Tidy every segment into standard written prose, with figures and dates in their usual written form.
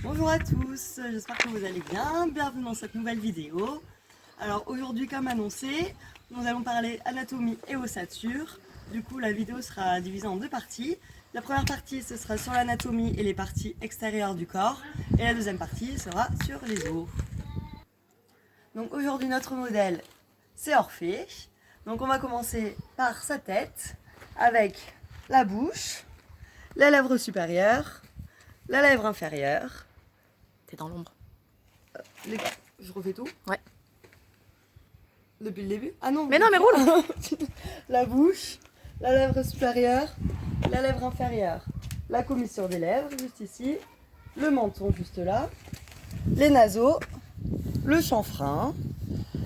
Bonjour à tous, j'espère que vous allez bien, bienvenue dans cette nouvelle vidéo. Alors aujourd'hui, comme annoncé, nous allons parler anatomie et ossature. Du coup la vidéo sera divisée en deux parties. La première partie ce sera sur l'anatomie et les parties extérieures du corps, et la deuxième partie sera sur les os. Donc aujourd'hui notre modèle c'est Orphée. Donc on va commencer par sa tête avec la bouche, la lèvre supérieure, la lèvre inférieure. T'es dans l'ombre. Je refais tout? Ouais. Depuis le début? Ah non. Mais non, mais roule. La bouche, la lèvre supérieure, la lèvre inférieure, la commissure des lèvres, juste ici, le menton juste là, les naseaux, le chanfrein,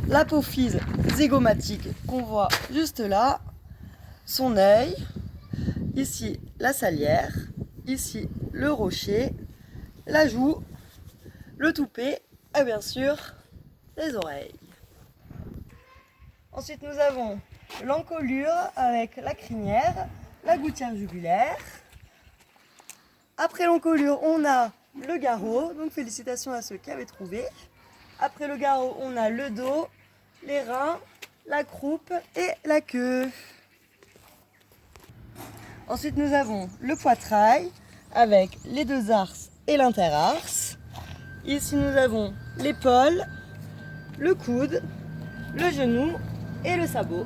l'apophyse zygomatique qu'on voit juste là, son œil, ici la salière, ici le rocher, la joue, le toupet et bien sûr les oreilles. Ensuite nous avons l'encolure avec la crinière, la gouttière jugulaire. Après l'encolure on a le garrot, donc félicitations à ceux qui avaient trouvé. Après le garrot on a le dos, les reins, la croupe et la queue. Ensuite nous avons le poitrail avec les deux arses et l'interarse. Ici nous avons l'épaule, le coude, le genou et le sabot.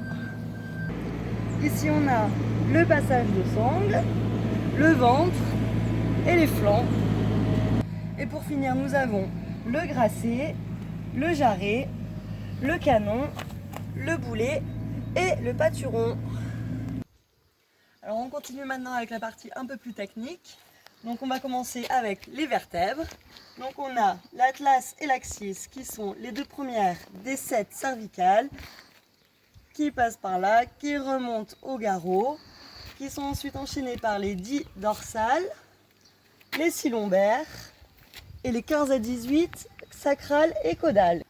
Ici on a le passage de sangle, le ventre et les flancs. Et pour finir nous avons le gracé, le jarret, le canon, le boulet et le pâturon. Alors on continue maintenant avec la partie un peu plus technique. Donc on va commencer avec les vertèbres. Donc on a l'atlas et l'axis qui sont les deux premières des 7 cervicales qui passent par là, qui remontent au garrot, qui sont ensuite enchaînées par les 10 dorsales, les 6 lombaires et les 15 à 18 sacrales et caudales.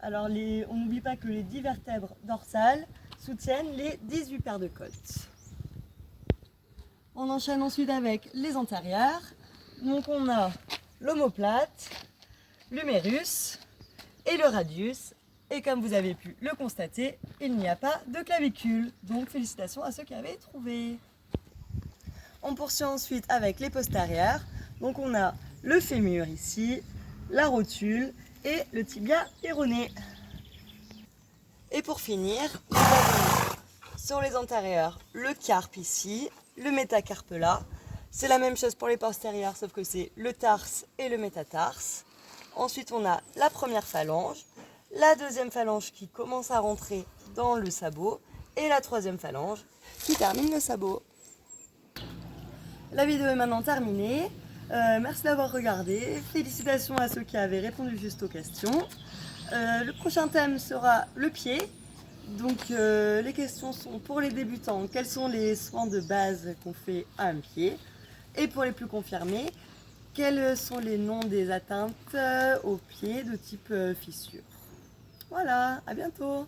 Alors on n'oublie pas que les 10 vertèbres dorsales soutiennent les 18 paires de côtes. On enchaîne ensuite avec les antérieures. Donc on a l'omoplate, l'humérus et le radius. Et comme vous avez pu le constater, il n'y a pas de clavicule. Donc félicitations à ceux qui avaient trouvé. On poursuit ensuite avec les postérieures. Donc on a le fémur ici, la rotule et le tibia péroné. Et pour finir, nous avons sur les antérieures le carpe ici, le métacarpe là. C'est la même chose pour les postérieures, sauf que c'est le tarse et le métatarse. Ensuite, on a la première phalange, la deuxième phalange qui commence à rentrer dans le sabot et la troisième phalange qui termine le sabot. La vidéo est maintenant terminée. Merci d'avoir regardé. Félicitations à ceux qui avaient répondu juste aux questions. Le prochain thème sera le pied. Donc les questions sont pour les débutants, quels sont les soins de base qu'on fait à un pied? Et pour les plus confirmés, quels sont les noms des atteintes aux pieds de type fissure? Voilà, à bientôt!